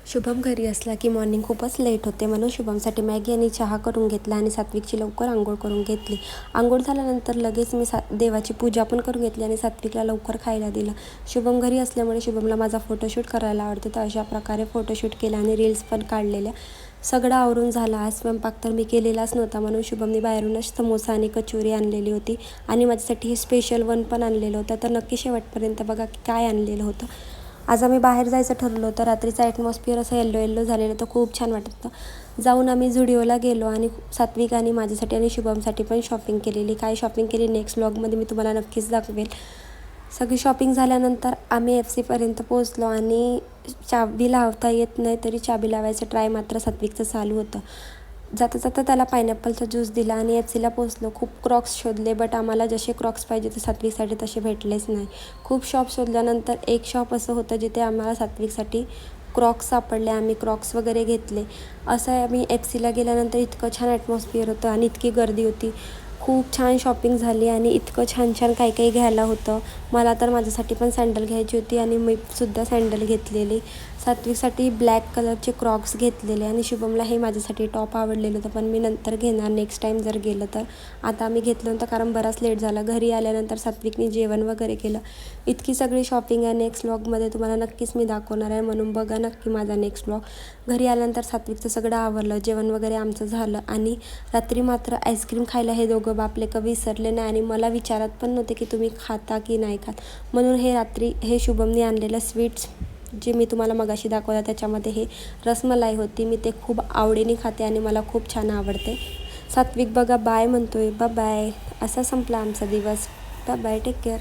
शुभम घरी असला की मॉर्निंग खूपच लेट होते, म्हणून शुभमसाठी मॅगी आणि चहा करून घेतला आणि सात्विकची लवकर आंघोळ करून घेतली. आंघोळ झाल्यानंतर लगेच मी देवाची पूजा पण करून घेतली आणि सात्विकला लवकर खायला दिलं. शुभम घरी असल्यामुळे शुभमला माझा फोटोशूट करायला आवडते, तर अशा प्रकारे फोटोशूट केला आणि रील्स पण काढलेल्या. सगळं आवरून झाला. आज स्वयंपाक तर मी केलेलाच नव्हता, म्हणून शुभमने बाहेरूनच समोसा आणि कचोरी आणलेली होती आणि माझ्यासाठी हे स्पेशल वन पण आणलेलं होतं. तर नक्की शेवटपर्यंत बघा काय आणलेलं होतं. आज आम्ही बाहेर जायचं ठरलं होतं. रात्रीचा ॲटमॉस्फिअर असं येल्लो झालेलं तर खूप छान वाटत होतं. जाऊन आम्ही झुडिओला गेलो आणि सात्विक आणि माझ्यासाठी आणि शुभमसाठी पण शॉपिंग केलेली. काय शॉपिंग केली नेक्स्ट व्लॉगमध्ये मी तुम्हाला नक्कीच दाखवेल. सगळी शॉपिंग झाल्यानंतर आम्ही FC पर्यंत पोहोचलो आणि चाबी लावता येत नाही तरी चाबी लावायचं ट्राय मात्र सात्विकचं चालू होतं. जाता जाता त्याला पायनॅपलचा ज्यूस दिला आणि FC ला पोचलो. खूप क्रॉक्स शोधले, बट आम्हाला जसे क्रॉक्स पाहिजे ते सात्विकसाठी तसे भेटलेच नाही. खूप शॉप शोधल्यानंतर एक शॉप असं होतं जिथे आम्हाला सात्विकसाठी क्रॉक्स सापडले. आम्ही क्रॉक्स वगैरे घेतले. असं आम्ही FC ला गेल्यानंतर इतकं छान ॲटमॉस्फिअर होतं आणि इतकी गर्दी होती. खूप छान शॉपिंग झाली आणि इतकं छान छान काही काही घ्यायला होतं. मला तर माझ्यासाठी पण सँडल घ्यायची होती आणि मी सुद्धा सँडल घेतलेली. सात्विकसाठी ब्लॅक कलरचे क्रॉक्स घेतलेले आणि शुभमला हे माझ्यासाठी टॉप आवडलेलं होतं, पण मी नंतर घेणार नेक्स्ट टाईम जर गेलं तर. आता आम्ही घेतलं नव्हतं कारण बराच लेट झाला. घरी आल्यानंतर सात्विकने जेवण वगैरे केलं. इतकी सगळी शॉपिंग आहे. नेक्स्ट व्लॉगमध्ये तुम्हाला नक्कीच मी दाखवणार आहे, म्हणून बघा नक्की माझा नेक्स्ट व्लॉग. घरी आल्यानंतर सात्विकचं सगळं आवरलं, जेवण वगैरे आमचं झालं आणि रात्री मात्र आईस्क्रीम खायला हे दोघं बापले कधी विसरले नाही आणि मला विचारत पण नव्हते की तुम्ही खाता की नाही खात. म्हणून हे रात्री हे शुभमने आणलेलं स्वीट्स जे मी तुम्हाला मगाशी दाखवलं त्याच्यामध्ये हे रसमलाई होती. मी ते खूप आवडीने खाते आणि मला खूप छान आवडते. सात्विक बघा बाय म्हणतोय. बाय. असा संपला आमचा दिवस. Bye, take care.